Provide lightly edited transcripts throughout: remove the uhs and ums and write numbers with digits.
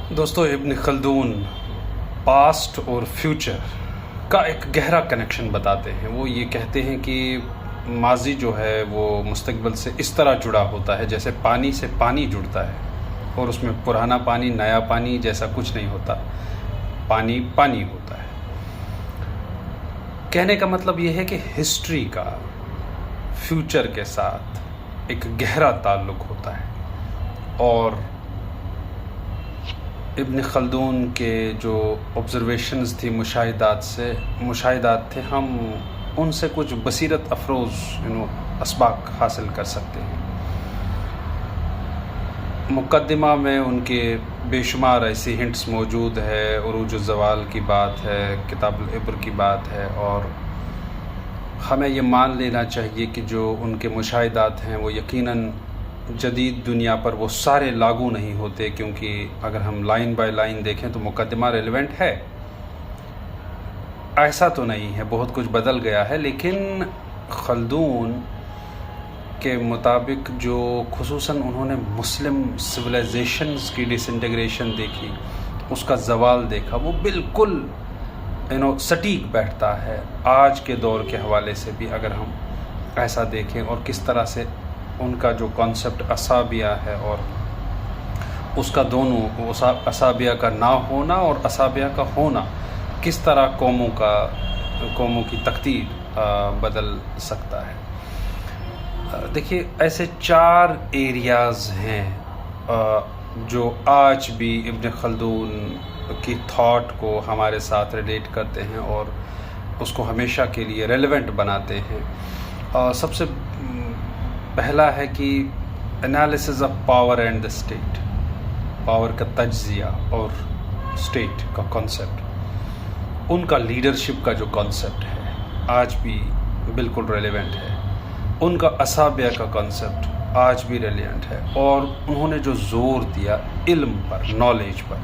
دوستو ابن خلدون پاسٹ اور فیوچر کا ایک گہرا کنیکشن بتاتے ہیں. وہ یہ کہتے ہیں کہ ماضی جو ہے وہ مستقبل سے اس طرح جڑا ہوتا ہے جیسے پانی سے پانی جڑتا ہے، اور اس میں پرانا پانی نیا پانی جیسا کچھ نہیں ہوتا، پانی پانی ہوتا ہے. کہنے کا مطلب یہ ہے کہ ہسٹری کا فیوچر کے ساتھ ایک گہرا تعلق ہوتا ہے، اور ابن خلدون کے جو آبزرویشنز تھی، مشاہدات تھے، ہم ان سے کچھ بصیرت افروز اسباق حاصل کر سکتے ہیں. مقدمہ میں ان کے بے شمار ایسی ہنٹس موجود ہے، عروج الزوال کی بات ہے، کتاب العبر کی بات ہے، اور ہمیں یہ مان لینا چاہیے کہ جو ان کے مشاہدات ہیں وہ یقیناً جدید دنیا پر وہ سارے لاگو نہیں ہوتے، کیونکہ اگر ہم لائن بائی لائن دیکھیں تو مقدمہ ریلیونٹ ہے، ایسا تو نہیں ہے، بہت کچھ بدل گیا ہے. لیکن خلدون کے مطابق جو خصوصاً انہوں نے مسلم سویلائزیشنز کی ڈس انٹیگریشن دیکھی، اس کا زوال دیکھا، وہ بالکل سٹیک بیٹھتا ہے آج کے دور کے حوالے سے بھی. اگر ہم ایسا دیکھیں اور کس طرح سے ان کا جو کانسیپٹ اصابیہ ہے، اور اس کا دونوں اصابیہ کا نہ ہونا اور اصابیہ کا ہونا کس طرح قوموں کی تقدیر بدل سکتا ہے. دیکھیے، ایسے 4 ایریاز ہیں جو آج بھی ابن خلدون کی تھاٹ کو ہمارے ساتھ ریلیٹ کرتے ہیں اور اس کو ہمیشہ کے لیے ریلیونٹ بناتے ہیں. سب سے پہلا ہے کہ analysis of power and the state, power کا تجزیہ اور اسٹیٹ کا کانسیپٹ. ان کا لیڈرشپ کا جو کانسیپٹ ہے آج بھی بالکل ریلیونٹ ہے. ان کا اصابیہ کا کانسیپٹ آج بھی ریلیونٹ ہے، اور انہوں نے جو زور دیا علم پر، نالج پر،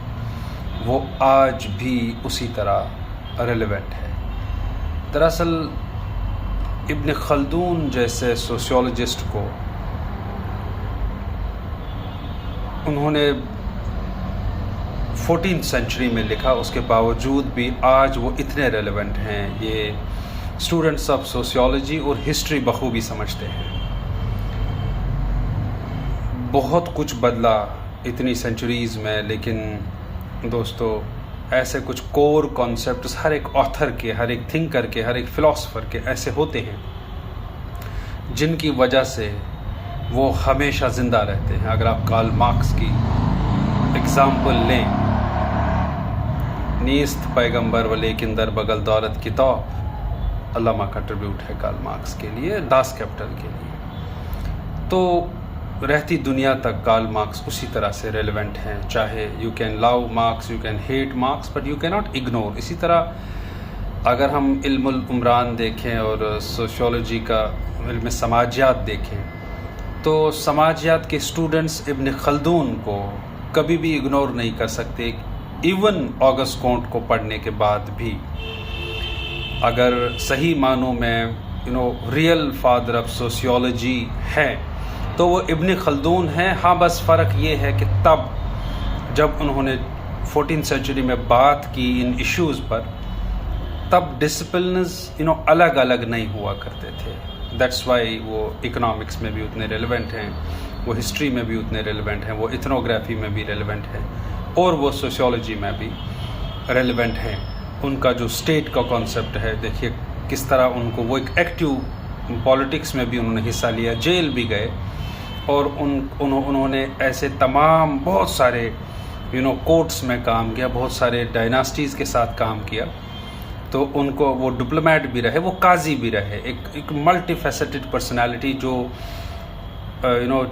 وہ آج بھی اسی طرح ریلیونٹ ہے. دراصل ابن خلدون جیسے سوشیولوجسٹ کو انہوں نے 14th سینچری میں لکھا، اس کے باوجود بھی آج وہ اتنے ریلیونٹ ہیں. یہ اسٹوڈنٹس آف سوشیولوجی اور ہسٹری بخوبی سمجھتے ہیں. بہت کچھ بدلا اتنی سینچریز میں، لیکن دوستو ایسے کچھ کور کانسیپٹس ہر ایک آتھر کے، ہر ایک تھنکر کے، ہر ایک فلاسفر کے ایسے ہوتے ہیں جن کی وجہ سے وہ ہمیشہ زندہ رہتے ہیں. اگر آپ کارل مارکس کی اگزامپل لیں، نیست پیغمبر و لیکن در بغل دولت کتاب، علامہ کا ٹریبیوٹ ہے کارل مارکس کے لیے، داس کیپٹل کے لیے. تو رہتی دنیا تک کارل مارکس اسی طرح سے ریلیونٹ ہیں. چاہے you can love marks, you can hate marks, but you can not ignore. اسی طرح اگر ہم علم العمران دیکھیں اور سوشیولوجی کا علم سماجیات دیکھیں، تو سماجیات کے اسٹوڈنٹس ابن خلدون کو کبھی بھی اگنور نہیں کر سکتے. ایون آگسٹ کونٹ کو پڑھنے کے بعد بھی اگر صحیح معنوں میں ریئل فادر آف سوشیولوجی ہے تو وہ ابن خلدون ہیں. ہاں، بس فرق یہ ہے کہ تب جب انہوں نے 14th سینچری میں بات کی ان ایشوز پر، تب ڈسپلنز الگ الگ نہیں ہوا کرتے تھے. دیٹس وائی وہ اکنامکس میں بھی اتنے ریلیونٹ ہیں، وہ ہسٹری میں بھی اتنے ریلیونٹ ہیں، وہ ایتھنوگرافی میں بھی ریلیونٹ ہیں، اور وہ سوشیولوجی میں بھی ریلیونٹ ہیں. ان کا جو اسٹیٹ کا کانسیپٹ ہے، دیکھیے کس طرح ان کو وہ ایک ایکٹیو پالیٹکس میں بھی انہوں نے حصہ لیا، جیل بھی گئے، اور انہوں نے ایسے تمام بہت سارے کورٹس میں کام کیا، بہت سارے ڈائناسٹیز کے ساتھ کام کیا. تو ان کو وہ ڈپلومیٹ بھی رہے، وہ قاضی بھی رہے، ایک ملٹی فیسٹڈ پرسنالٹی جو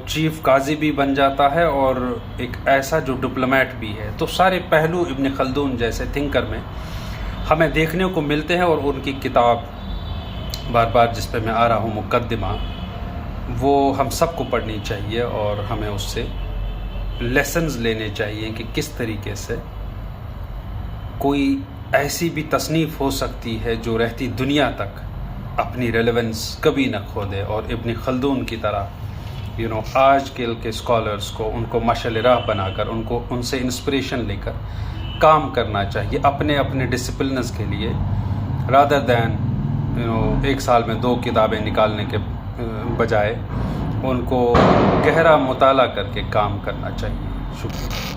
چیف قاضی بھی بن جاتا ہے اور ایک ایسا جو ڈپلومیٹ بھی ہے. تو سارے پہلو ابن خلدون جیسے تھنکر میں ہمیں دیکھنے کو ملتے ہیں. اور ان کی کتاب بار بار جس پہ میں آ رہا ہوں، مقدمہ، وہ ہم سب کو پڑھنی چاہیے، اور ہمیں اس سے لیسنز لینے چاہیے کہ کس طریقے سے کوئی ایسی بھی تصنیف ہو سکتی ہے جو رہتی دنیا تک اپنی ریلیونس کبھی نہ کھو دے، اور ابن خلدون کی طرح آج کل کے اسکالرس کو ان کو مشعل راہ بنا کر ان سے انسپریشن لے کر کام کرنا چاہیے اپنے ڈسپلنز کے لیے، رادر دین ایک سال میں 2 کتابیں نکالنے کے بجائے ان کو گہرا مطالعہ کر کے کام کرنا چاہیے۔ شکریہ۔